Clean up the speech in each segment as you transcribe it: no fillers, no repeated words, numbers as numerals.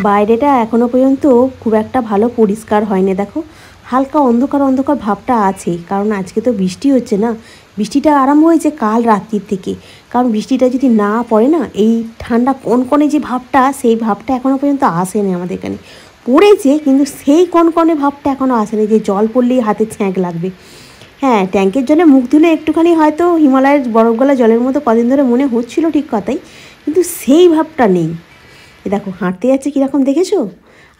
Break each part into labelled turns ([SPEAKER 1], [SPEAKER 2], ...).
[SPEAKER 1] বাইরেটা এখনো পর্যন্ত খুব একটা ভালো পরিষ্কার হয়নি। দেখো হালকা অন্ধকার অন্ধকার ভাবটা আছে, কারণ আজকে তো বৃষ্টি হচ্ছে না। বৃষ্টিটা আরম্ভ হয়েছে কাল রাত্রির থেকে, কারণ বৃষ্টিটা যদি না পড়ে না, এই ঠান্ডা কনকনে যে ভাবটা, সেই ভাবটা এখনো পর্যন্ত আসেনি আমাদের এখানে। পড়েছে কিন্তু সেই কনকনে ভাবটা এখনও আসেনি যে জল পড়লেই হাতে ছ্যাঁক লাগবে। হ্যাঁ, ট্যাঙ্কের জলে মুখ ধুলে একটুখানি হয়তো হিমালয়ের বরফ গলা জলের মতো কদিন ধরে মনে হচ্ছিল, ঠিক কথাই, কিন্তু সেই ভাবটা নেই। এই দেখো হাঁটতে যাচ্ছে কীরকম দেখেছো?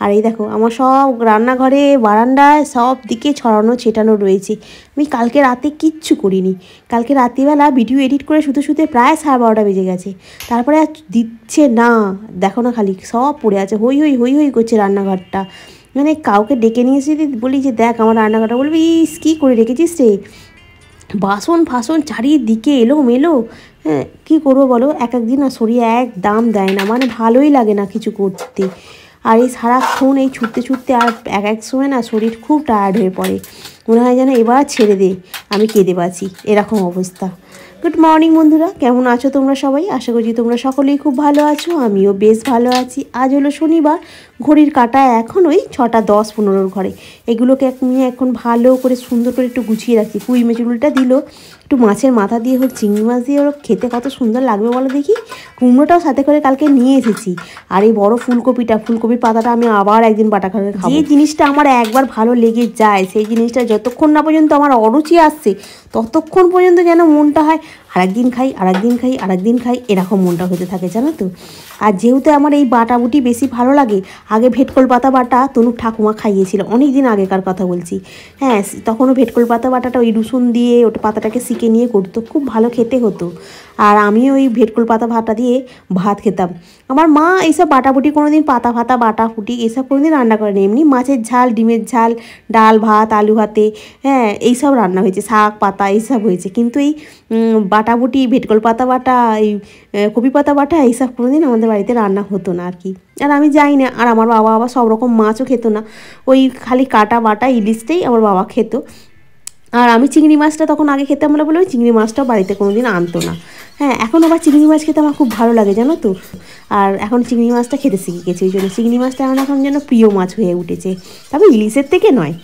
[SPEAKER 1] আর এই দেখো আমার সব রান্নাঘরে বারান্দায় সব দিকে ছড়ানো ছেটানো রয়েছে। আমি কালকে রাতে কিচ্ছু করিনি। কালকে রাত্রিবেলা ভিডিও এডিট করে শুতে শুতে প্রায় 12:30 বেজে গেছে। তারপরে আর দিচ্ছে না, দেখো না খালি সব পড়ে আছে, হই হই হই হই করছে রান্নাঘরটা। মানে কাউকে ডেকে নিয়ে এসে যদি বলি যে দেখ আমার রান্নাঘরটা, বলবি ইস কী করে রেখেছিস রে, বাসন ফাসন চারিদিকে এলো মেলো। হ্যাঁ, কী করবো বলো, এক একদিন না শরীর এক দাম দেয় না, মানে ভালোই লাগে না কিছু করতে। আর এই সারাক্ষণ এই ছুটতে ছুটতে আর এক সময় না শরীর খুব টায়ার্ড হয়ে পড়ে, মনে হয় যেন এবার ছেড়ে দে, আমি কেঁদে বাঁচি, এরকম অবস্থা। গুড মর্নিং বন্ধুরা, কেমন আছো তোমরা সবাই? আশা করছি তোমরা সকলেই খুব ভালো আছো, আমিও বেশ ভালো আছি। আজ হলো শনিবার, ঘড়ির কাঁটা এখন ওই 6:10-15 ঘরে। এগুলোকে আমি এখন ভালো করে সুন্দর করে একটু গুছিয়ে রাখছি। পুঁই মেচুরুলটা দিল, একটু মাছের মাথা দিয়ে হোক চিংড়ি মাছ দিয়ে হোক, খেতে কত সুন্দর লাগবে বলো দেখি। কুমড়োটাও সাথে করে কালকে নিয়ে এসেছি। আর এই বড় ফুলকপির পাতাটা আমি আবার একদিন বাটা করে খাবো। যে জিনিসটা আমার একবার ভালো লেগে যায়, সেই জিনিসটা যতক্ষণ না পর্যন্ত আমার অরুচি আসছে, ততক্ষণ পর্যন্ত যেন মনটা হয় আরেকদিন খাই আরেকদিন খাই আরেকদিন খাই, এরকম মনটা হতে থাকে জানো তো। আর যেহেতু আমার এই বাটাবুটি বেশি ভালো লাগে, আগে ভেটকল পাতা বাটা তনুর ঠাকুমা খাইয়েছিল, অনেক দিন আগেকার কথা বলছি। হ্যাঁ, তখনও ভেটকল পাতা বাটাটা ওই রসুন দিয়ে ওটা পাতাটাকে সিকে নিয়ে করতো, খুব ভালো খেতে হতো। আর আমি ওই ভেটকল পাতা ভাটা দিয়ে ভাত খেতাম। আমার মা এইসব বাটাবুটি কোনো দিন পাতা ফাতা বাটা ফুটি এসব কোনো দিন রান্না করেনি, এমনি মাছের ঝাল, ডিমের ঝাল, ডাল ভাত, আলু ভাতে, হ্যাঁ এইসব রান্না হয়েছে, শাক পাতা এইসব হয়েছে। কিন্তু এই বাটাবুটি, ভেটকল পাতা বাটা, এই কপি পাতা বাটা এইসব কোনো দিন আমাদের বাড়িতে রান্না হতো না আর কি। আর আমি যাই না, আর আমার বাবা আবার সব রকম মাছও খেত না, ওই খালি কাটা বাটা ইলিশটাই আমার বাবা খেত। আর আমি চিংড়ি মাছটা তখন আগে খেতাম বলে ওই চিংড়ি মাছটাও বাড়িতে কোনো দিন আনতো না। হ্যাঁ, এখন আবার চিংড়ি মাছ খেতে আমার খুব ভালো লাগে জানো তো। আর এখন চিংড়ি মাছটা খেতে শিখে গেছি, ওই জন্য চিংড়ি মাছটা আমার এখন যেন প্রিয় মাছ হয়ে উঠেছে, তবে ইলিশের থেকে নয়।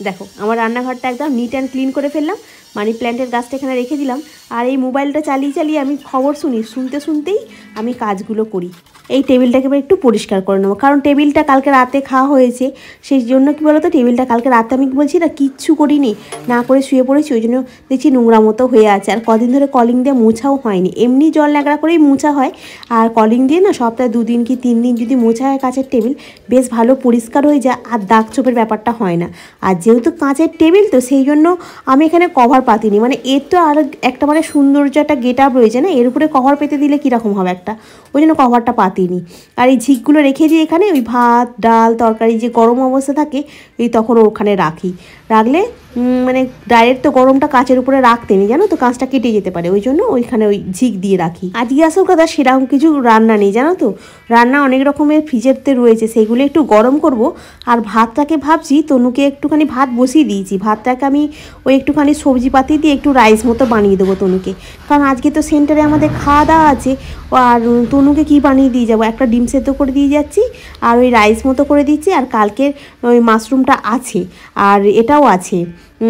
[SPEAKER 1] দেখো আমার রান্নাঘরটা একদম নিট অ্যান্ড ক্লিন করে ফেললাম, মানি প্ল্যান্টের গাছটা এখানে রেখে দিলাম। আর এই মোবাইলটা চালিয়ে চালিয়ে আমি খবর শুনতে শুনতেই আমি কাজগুলো করি। এই টেবিলটাকে এবার একটু পরিষ্কার করে নেবো, কারণ টেবিলটা কালকে রাতে খাওয়া হয়েছে, সেই জন্য কী বলো তো, টেবিলটা কালকে রাতে আমি বলছি না কিচ্ছু করিনি, না করে শুয়ে পড়েছি, ওই জন্য দেখছি নোংরা মতো হয়ে আছে। আর কদিন ধরে কলিং দিয়ে মোছাও হয়নি, এমনি জল ন্যাকড়া করেই মোছা হয়। আর কলিং দিয়ে না সপ্তাহে 2 দিন কি 3 দিন যদি মোছা হয় কাঁচের টেবিল, বেশ ভালো পরিষ্কার হয়ে যায়, আর দাগ ছোপের ব্যাপারটা হয় না। আর যেহেতু কাঁচের টেবিল তো সেই জন্য আমি এখানে কভার পাতিনি, মানে এর তো আর একটা মানে সৌন্দর্য একটা গেট আপ রয়েছে না, এর উপরে কভার পেতে দিলে কীরকম হবে একটা, ওই জন্য কভারটা পাতিনি। আর এই ঝিকগুলো রেখে দিই এখানে, ওই ভাত ডাল তরকারি যে গরম অবস্থা থাকে এই তখন ওখানে রাখলে মানে ডাইরেক্ট তো গরমটা কাঁচের উপরে রাখতে নেই জানো তো, কাঁচটা কেটে যেতে পারে, ওই জন্য ওইখানে ওই ঝিক দিয়ে রাখি। আজকে আসল কথা সেরকম কিছু রান্না নেই জানো তো, রান্না অনেক রকমের ফ্রিজেরতে রয়েছে, সেগুলো একটু গরম করব। আর ভাতটাকে ভাবছি তনুকে একটুখানি ভাত বসিয়ে দিয়েছি, ভাতটাকে আমি ওই একটুখানি সবজি পাতি দিয়ে একটু রাইস মতো বানিয়ে দেবো তনুকে, কারণ আজকে তো সেন্টারে আমাদের খাওয়া দাওয়া আছে। আর তনুকে কি বানিয়ে দিয়ে যাবো, একটা ডিম সেদ্ধ করে দিয়ে যাচ্ছি, আর ওই রাইস মতো করে দিচ্ছি। আর কালকের ওই মাশরুমটা আছে, আর এটাও আছে,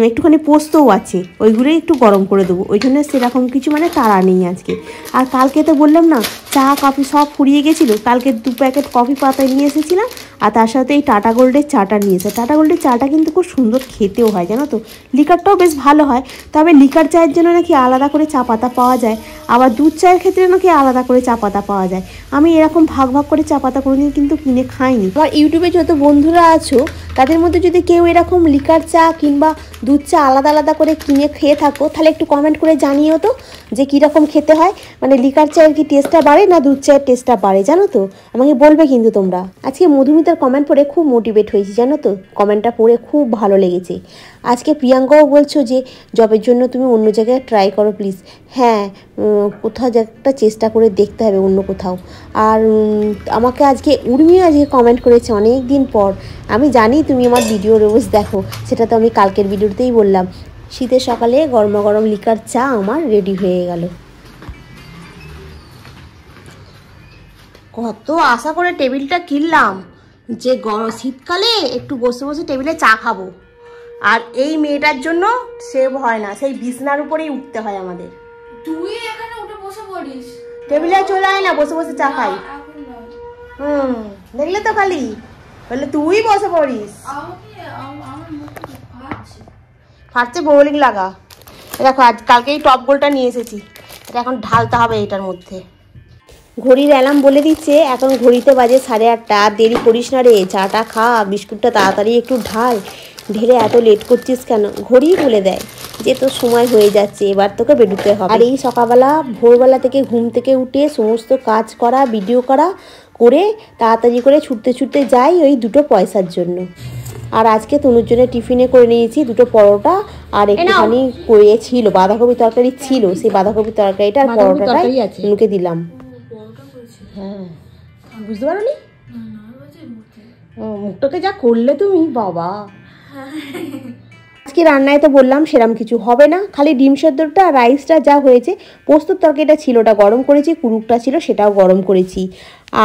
[SPEAKER 1] একটুখানি পোস্তও আছে, ওইগুলোই একটু গরম করে দেবো, ওই জন্য সেরকম কিছু মানে তাড়া নেই আজকে। আর কালকে তো বললাম না চা কফি সব ফুরিয়ে গেছিলো, কালকে 2 প্যাকেট কফি পাতা নিয়ে এসেছিলাম, আর তার সাথে এই টাটা গোল্ডের চাটা নিয়ে এসে। টাটা গোল্ডের চাটা কিন্তু খুব সুন্দর খেতেও হয় জানো তো, লিকারটাও বেশ ভালো হয়। তবে লিকার চায়ের জন্য নাকি আলাদা করে চা পাতা পাওয়া যায়, আবার দুধ চায়ের ক্ষেত্রে নাকি আলাদা করে চা পাতা পাওয়া যায়। আমি এরকম ভাগ ভাগ করে চা পাতা কোনোদিন কিন্তু কিনে খাইনি। আর ইউটিউবে যত বন্ধুরা আছো তাদের মধ্যে যদি কেউ এরকম লিকার চা কিংবা দুধ চা আলাদা আলাদা করে কিনে খেয়ে থাকো, তাহলে একটু কমেন্ট করে জানিও তো যে কীরকম খেতে হয়, মানে লিকার চায়ের কি টেস্টটা বাড়ে না দুধ চায়ের টেস্টটা বাড়ে, জানো তো, আমাকে বলবে কিন্তু তোমরা। আজকে মধুমিতার কমেন্ট পড়ে খুব মোটিভেট হয়েছি জানো তো, কমেন্টটা পড়ে খুব ভালো লেগেছে। আজকে প্রিয়াঙ্কাও বলছো যে জবের জন্য তুমি অন্য জায়গায় ট্রাই করো প্লিজ। হ্যাঁ, কোথাও একটা চেষ্টা করে দেখতে হবে অন্য কোথাও। আর আমাকে আজকে উর্মিও আজকে কমেন্ট করেছে অনেক দিন পর। আমি জানি তুমি আমার ভিডিও রোজ দেখো, সেটা তো আমি কালকের ভিডিওতেই বললাম। শীতের সকালে গরমা গরম লিকার চা আমার রেডি হয়ে গেল। কত আশা করে টেবিলটা কিনলাম যে শীতকালে একটু বসে বসে টেবিলে চা খাবো, আর এই মেয়েটার জন্য সেভ হয় না, সেই বিছনার উপরেই উঠতে হয় আমাদের।
[SPEAKER 2] তুই এখানে উঠে বসে পড়িস,
[SPEAKER 1] টেবিলে চলে আয় না, বসে বসে চা খাই। দেখলে তো খালি বললে তুই বসে পড়িস। ফাটছে, বোলিং লাগা। দেখো আজ কালকে এই টপ গোলটা নিয়ে এসেছি, এটা এখন ঢালতে হবে এটার মধ্যে। ঘড়ির অ্যালার্ম বলে দিচ্ছে এখন ঘড়িতে বাজে 8:30। আর দেরি করিস না রে, চাটা খা, বিস্কুটটা তাড়াতাড়ি একটু ঢাল, ঢেলে এত লেট করছিস কেন? ঘড়িই বলে দেয় যে তোর সময় হয়ে যাচ্ছে, এবার তোকে বেরোতে হবে। আর এই সকালবেলা ভোরবেলা থেকে ঘুম থেকে উঠে সমস্ত কাজ করা, ভিডিও করা করে তাড়াতাড়ি করে ছুটতে ছুটতে যাই ওই 2 পয়সার জন্য। আর আজকে তনুর জন্য টিফিনে করে নিয়েছি 2 পরোটা আর একটুখানি ছিল বাঁধাকপি তরকারি ছিল, সেই বাঁধাকপি তরকারিটা আর পরোটাটাই তনুকে দিলাম। হ্যাঁ, বুঝতে পারো নি? মুখটাকে যা করলে তুমি বাবা। আজকে রান্নায় তো বললাম সেরকম কিছু হবে না, খালি ডিম সেদ্ধটা আর রাইসটা যা হয়েছে। পোস্তর তরকারিটা ছিল, ওটা গরম করেছি, কুরুকটা ছিল সেটাও গরম করেছি।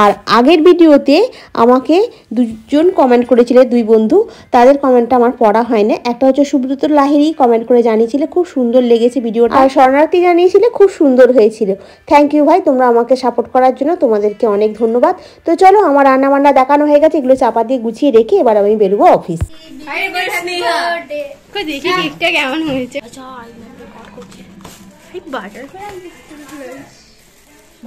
[SPEAKER 1] আর আগের ভিডিওতে আমাকে 2জন কমেন্ট করেছিল, 2 বন্ধু, তাদের কমেন্টটা আমার পড়া হয় না। একটা হচ্ছে সুব্রত লাহিড়ী কমেন্ট করে জানিয়েছিলে খুব সুন্দর লেগেছে ভিডিওটা, আর শরণার্থী জানিয়েছিলে খুব সুন্দর হয়েছিল। থ্যাংক ইউ ভাই, তোমরা আমাকে সাপোর্ট করার জন্য তোমাদেরকে অনেক ধন্যবাদ। তো চলো আমার রান্না বান্না দেখানো হয়ে গেছে, এগুলো চাপা দিয়ে গুছিয়ে রেখে এবার আমি বেরোবো অফিস।
[SPEAKER 2] দেখি কেকটা কেমন হয়েছে।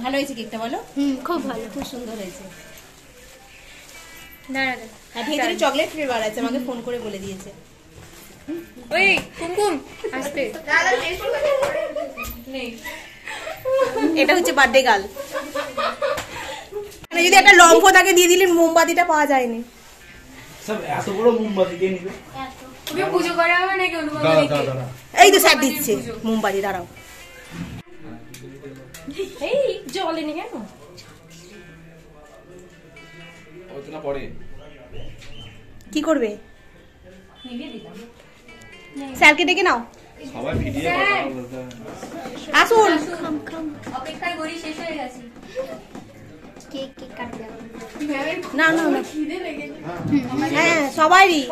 [SPEAKER 1] ভালো হয়েছে কেকটা, বলো?
[SPEAKER 2] খুব ভালো,
[SPEAKER 1] খুব সুন্দর হয়েছে।
[SPEAKER 2] ভিতরে
[SPEAKER 1] চকলেট ফ্লেভার আছে, আমাকে ফোন করে বলে দিয়েছে।
[SPEAKER 2] ওই কুমকুম আসতে
[SPEAKER 1] এটা হচ্ছে বার্থডে গার্ল। মানে যদি একটা লম্ফ তাকে দিয়ে দিলেন, মোমবাতিটা পাওয়া যায়নি।
[SPEAKER 3] সব এত বড় মোমবাতি কে নিবে?
[SPEAKER 2] ওকে পুজো করা হবে নাকি?
[SPEAKER 1] এই তো স্যার দিচ্ছে মোমবাতি, দাঁড়াও।
[SPEAKER 2] এই জলে নি কেন?
[SPEAKER 3] ওতনা পড়ে
[SPEAKER 1] কি করবে? স্যারকে ডেকে নাও।
[SPEAKER 3] সবাই ভিডিও
[SPEAKER 1] আসুন।
[SPEAKER 2] অপেক্ষায় গড়ি শেষ হয়ে গেছে। কেক কাটবে
[SPEAKER 1] না না না, হ্যাঁ সবারই।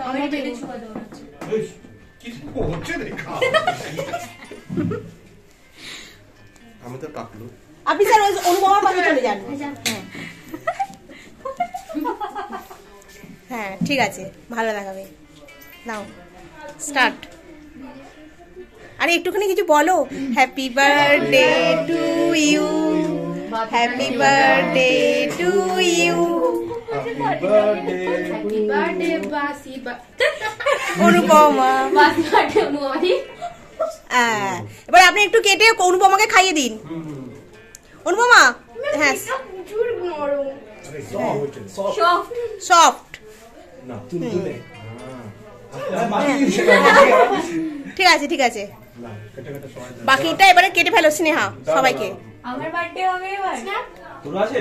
[SPEAKER 2] সবাই পেটে ছুঁয়া দৌড়াচ্ছে।
[SPEAKER 3] কি হচ্ছে দেখা? আমি তো টাকলো।
[SPEAKER 1] আপনি স্যার ওই অনুপমার পাশে চলে যান। হ্যাঁ ঠিক আছে, ভালো দেখাবে। Now start. আরে একটুখানি কিছু বলো। Happy birthday to you, happy birthday to you,
[SPEAKER 3] happy birthday
[SPEAKER 2] birthday বাসি
[SPEAKER 1] অনুপমা।
[SPEAKER 2] বাসি বার্থডে অনুমানি।
[SPEAKER 1] এবার আপনি একটু কেটে অনুপমাকে খাইয়ে দিন। অনুপমা, হ্যাঁ
[SPEAKER 2] প্রচুর নরম,
[SPEAKER 3] আরে সফট
[SPEAKER 2] সফট
[SPEAKER 1] সফট।
[SPEAKER 3] না তুলতুলে।
[SPEAKER 1] ঠিক আছে ঠিক আছে,
[SPEAKER 3] না কেটে কেটে সবাই দাও।
[SPEAKER 1] বাকিটা এবারে কেটে ফেলো স্নেহা সবাইকে।
[SPEAKER 2] আমার বার্থডে হবে এবার।
[SPEAKER 3] তোর আছে?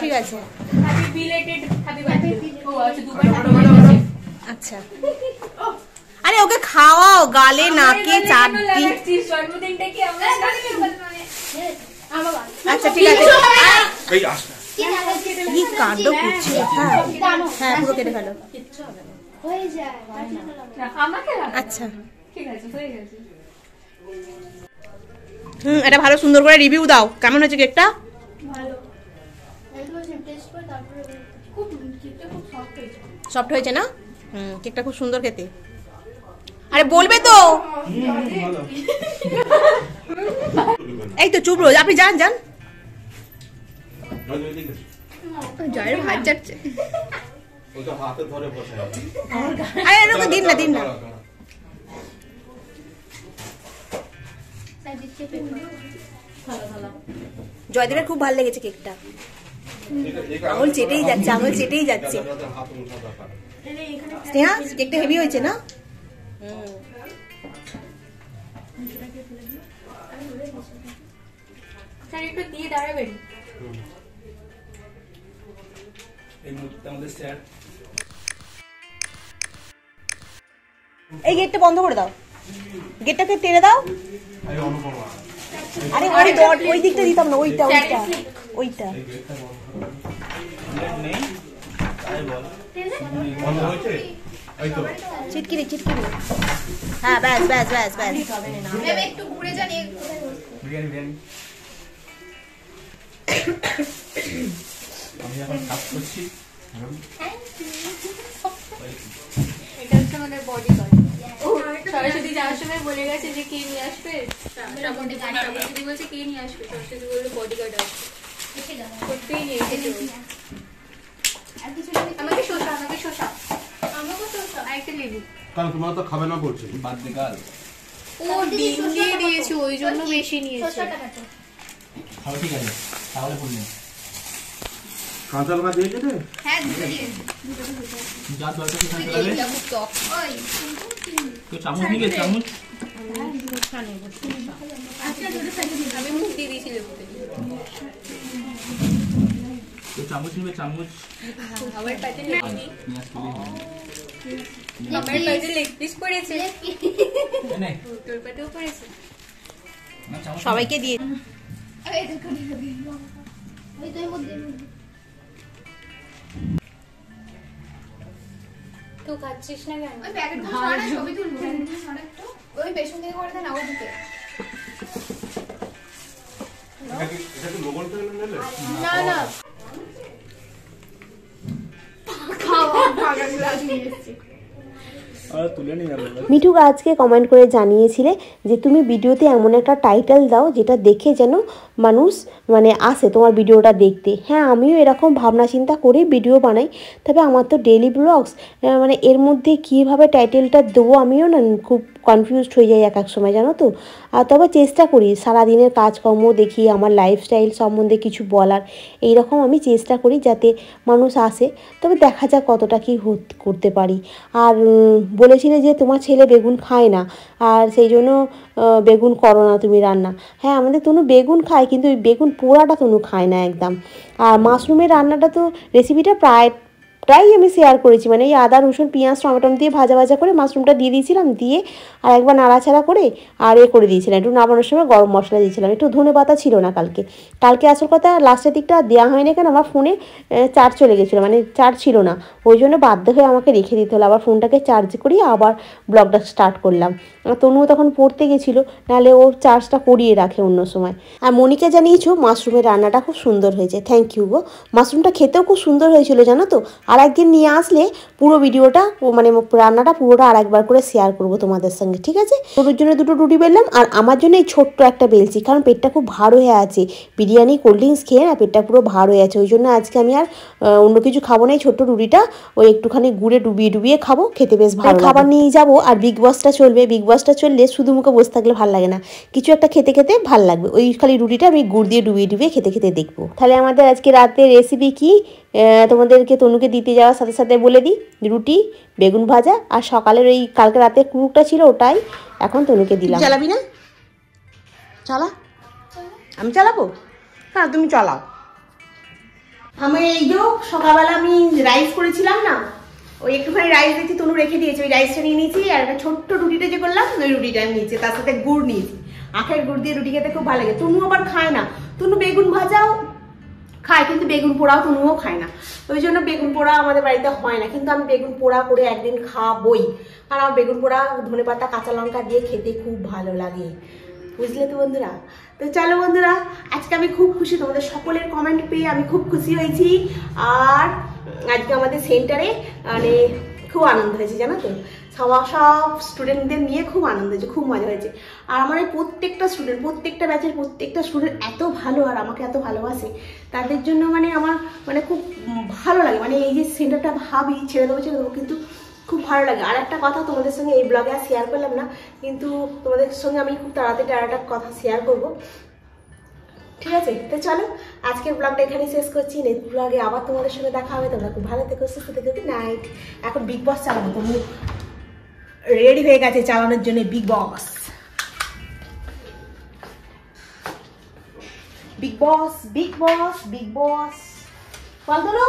[SPEAKER 1] ঠিক আছে,
[SPEAKER 2] হ্যাপি বিলেটেড হ্যাপি বার্থডে। ও আচ্ছা, দুবার হ্যাপি।
[SPEAKER 1] আচ্ছা। আরে ওকে খাওয়াও, গালে নাকে চারটি।
[SPEAKER 2] জন্মদিনটা কি আমরা
[SPEAKER 1] আচ্ছা ঠিক আছে।
[SPEAKER 3] এই আস না।
[SPEAKER 1] কি কাণ্ড করছে। হ্যাঁ হ্যাঁ পুরো কেটে ফেলো।
[SPEAKER 2] আমাকে
[SPEAKER 1] আচ্ছা
[SPEAKER 2] ঠিক আছে, হয়ে গেছে।
[SPEAKER 1] এটা ভালো সুন্দর করে রিভিউ দাও, কেমন হয়েছে কেকটা?
[SPEAKER 2] ভালো, টেস্ট করে তারপরে খুব কেকটা খুব সফট হয়েছে।
[SPEAKER 1] সফট হয়েছে না? কেকটা খুব সুন্দর খেতে। আরে বলবে তো।
[SPEAKER 3] ভালো।
[SPEAKER 1] এই তো চুপ রোজ, আপনি যান যান।
[SPEAKER 3] নজর দিকে।
[SPEAKER 2] জয়ের ভাত যাচ্ছে।
[SPEAKER 3] ওটা হাতে ধরে বসে আছে।
[SPEAKER 1] আরে এরকম দিন না দিন না। জয়দেবের খুব ভালো লেগেছে কেকটা। আঙুল চেটেই যাচ্ছে, আঙুল চেটেই যাচ্ছে।
[SPEAKER 3] হাত মুঠা দরকার।
[SPEAKER 1] স্নেহা কেকটা হেভি হয়েছে না?
[SPEAKER 2] স্যার একটু দিয়ে দাঁড়াবেন।
[SPEAKER 3] এই মুহূর্তে আমাদের স্যার
[SPEAKER 1] এই গেটটা বন্ধ করে দাও, গেটটাকে টেনে দাও।
[SPEAKER 3] এই অনুপমা
[SPEAKER 1] আরে ওই দিকটা দিতাম না, ওইটা ওইটা ওইটা।
[SPEAKER 3] নেই তাই বল বন্ধ হয়েছে এই তো
[SPEAKER 1] চিটকিরি চিটকিরি। হ্যাঁ ব্যাস ব্যাস ব্যাস ব্যাস।
[SPEAKER 2] ম্যাম একটু ঘুরে যান,
[SPEAKER 3] বিরিয়ানি বিরিয়ানি আমি এখন কাজ করছি।
[SPEAKER 2] এটা হচ্ছে আমাদের বডি গার্ড। সরস্বতী যাওয়ার সময় বলে গেছে যে কে নিয়ে আসবে, সরস্বতী বলছে কে নিয়ে আসবে, সরস্বতী বললো বডি গার্ড আসবে। সত্যিই নিয়ে এসেছে। আমাকে শসা, আমাকে শসা, আমাকে শসা, আর একটা লেবু।
[SPEAKER 4] কারণ তোমরা তো খাবে না বলছো।
[SPEAKER 3] বাদ দে গাল
[SPEAKER 2] ও ডিম দিয়ে দিয়েছে, ওই জন্য বেশি নিয়েছে।
[SPEAKER 3] খাও ঠিক আছে তাহলে বলুন
[SPEAKER 4] কাঁচা লঙ্কা দিয়েছে রে?
[SPEAKER 2] হ্যাঁ দুটো দিয়েছে।
[SPEAKER 3] যা দরকার সেখানে চলে
[SPEAKER 2] এটা খুব টক। ওই
[SPEAKER 3] তো চামচ নিয়ে চামচ
[SPEAKER 2] আমি মুখ দিয়ে দিয়েছি লেবুতে।
[SPEAKER 3] তো চামচ নিবে চামচ
[SPEAKER 2] আমার পাতে নেই,
[SPEAKER 3] নিয়ে আসতে
[SPEAKER 2] আমার পাতে লেগ পিস পড়েছে,
[SPEAKER 3] নে
[SPEAKER 2] তোর পাতেও পড়েছে।
[SPEAKER 3] না চামচ
[SPEAKER 1] সবাইকে দিয়ে
[SPEAKER 2] তো খাচ্ছিস না কেন? ওই প্যাকেটগুলো সরা, ছবি তুলবো। ওই পেছন থেকে করে দেন, ওদিকে।
[SPEAKER 4] এটা কি লোগন থেকে নিলে?
[SPEAKER 2] না না, খাওয়া ভাগা গ্লাস নিয়ে এসেছি।
[SPEAKER 3] আর তুলে নিয়ে যাবে
[SPEAKER 1] মিঠুকে আজকে কমেন্ট করে জানিয়েছিলে যে তুমি ভিডিওতে এমন একটা টাইটেল দাও যেটা দেখে যেন মানুষ মানে আসে তোমার ভিডিওটা দেখতে। হ্যাঁ আমিও এরকম ভাবনা চিন্তা করে ভিডিও বানাই, তবে আমার তো ডেইলি ব্লগস, মানে এর মধ্যে কীভাবে টাইটেলটা দেবো আমিও না খুব কনফিউজড হয়ে যাই এক এক সময়, জানো তো। আর তবে চেষ্টা করি সারাদিনের কাজকর্ম দেখি, আমার লাইফস্টাইল সম্বন্ধে কিছু বলার, এইরকম আমি চেষ্টা করি যাতে মানুষ আসে। তবে দেখা যাক কতটা কী করতে পারি। আর বলেছিলে যে তোমার ছেলে বেগুন খায় না, আর সেই জন্য বেগুন করো না তুমি রান্না। হ্যাঁ আমাদের তনু বেগুন খায়, কিন্তু ওই বেগুন পোড়াটা তনু খায় না একদম। আর মাশরুমের রান্নাটা তো রেসিপিটা প্রায় আমি শেয়ার করেছি, মানে এই আদা রসুন পেঁয়াজ টমেটো দিয়ে ভাজা ভাজা করে মাশরুমটা দিয়ে দিয়েছিলাম, দিয়ে আর একবার নাড়াচাড়া করে আর করে দিয়েছিলাম, একটু নামানোর সময় গরম মশলা দিয়েছিলাম, একটু ধনে পাতা ছিল না কালকে আসল কথা লাস্টের দিকটা দেওয়া হয়নি কেন আমার ফোনে চার্জ চলে গেছিলো, মানে চার্জ ছিল না, ওই জন্য বাধ্য হয়ে আমাকে রেখে দিতে হলো, আবার ফোনটাকে চার্জ করিয়ে আবার ব্লগটা স্টার্ট করলাম। তনুও তখন পড়তে গেছিলো, নাহলে ও চার্জটা করিয়ে রাখে অন্য সময়। আর মনিকা জানিয়েছো মাশরুমের রান্নাটা খুব সুন্দর হয়েছে, থ্যাংক ইউ গো। মাশরুমটা খেতেও খুব সুন্দর হয়েছিল জানো তো। আর একদিন নিয়ে আসলে পুরো ভিডিওটা মানে রান্নাটা পুরোটা আর একবার করে শেয়ার করবো তোমাদের সঙ্গে, ঠিক আছে। তোর জন্য দুটো রুটি বেললাম, আর আমার জন্য এই ছোট্ট একটা বেলছি, কারণ পেটটা খুব ভার হয়ে আছে, বিরিয়ানি কোল্ড ড্রিঙ্কস খেয়ে না পেটটা পুরো ভার হয়ে আছে, ওই জন্য আজকে আমি আর অন্য কিছু খাবো না, এই ছোট্ট রুটিটা ওই একটুখানি গুড়ে ডুবিয়ে খাবো, খেতে বেশ ভালো। খাবার নিয়ে যাবো, আর বিগ বসটা চলবে, বিগ বসটা চললে শুধু মুখে বসে থাকলে ভালো লাগে না, কিছু একটা খেতে খেতে ভালো লাগবে। ওই খালি রুটিটা আমি গুড় দিয়ে ডুবিয়ে খেতে খেতে দেখবো। তাহলে আমাদের আজকে রাতে রেসিপি কি তোমাদেরকে তনুকে দিতে যাওয়ার সাথে সাথে বলে দিই, রুটি বেগুন ভাজা, আর সকালের ওই কালকে রাতে কুকুরটা ছিল ওটাই এখন তনুকে দিলাম। চালাবি না? চালা, আমি চালাবো? হ্যাঁ তুমি চালাও। আমি এই যে সকালবেলা আমি রাইস করেছিলাম না, ওই একটুখানি রাইস দেখছি তনু রেখে দিয়েছে, ওই রাইসটা নিয়ে নিয়েছি, আর একটা ছোট্ট রুটিটা যে করলাম ওই রুটিটা আমি নিয়েছি, তার সাথে গুড় নিয়েছি, আখের গুড় দিয়ে রুটি খেতে খুব ভালো লাগে। তনু আবার খায় না, তনু বেগুন ভাজাও খায় কিন্তু বেগুন পোড়াও তনুও খায় না, ওই জন্য বেগুন পোড়া আমাদের বাড়িতে হয় না, কিন্তু আমি বেগুন পোড়া করে একদিন খাবই, আর আমার বেগুন পোড়া ধনেপাতা কাঁচা লঙ্কা দিয়ে খেতে খুব ভালো লাগে, বুঝলে তো বন্ধুরা। তো চলো বন্ধুরা, আজকে আমি খুব খুশি, তোমাদের সকলের কমেন্ট পেয়ে আমি খুব খুশি হয়েছি, আর আজকে আমাদের সেন্টারে মানে খুব আনন্দ হয়েছে জানো তো, সব স্টুডেন্টদের নিয়ে খুব আনন্দ হয়েছে, খুব মজা হয়েছে। আর আমার এই প্রত্যেকটা ব্যাচের প্রত্যেকটা স্টুডেন্ট এত ভালো আর আমাকে এত ভালোবাসে, তাদের জন্য মানে আমার মানে খুব ভালো লাগে, মানে এই যে সেন্টারটা ভাবি ছেড়ে দেবো, কিন্তু খুব ভালো লাগে। আর একটা কথা তোমাদের সঙ্গে এই ব্লগে আর শেয়ার করলাম না, কিন্তু তোমাদের সঙ্গে আমি খুব তাড়াতাড়ি আর একটা কথা শেয়ার করবো, ঠিক আছে। তো চলো আজকের ব্লগটা এখানেই শেষ করছি, নেক্সট ব্লগে আবার তোমাদের সঙ্গে দেখা হবে, তোমরা খুব ভালো থেকো, সুস্থ থেকো, গুড নাইট। এখন বিগ বস চালাবো, তুমি রেডি হয়ে গেছে চালানোর জন্য বিগ বস, বিগ বস, বিগ বস, বিগ বস, বল তো।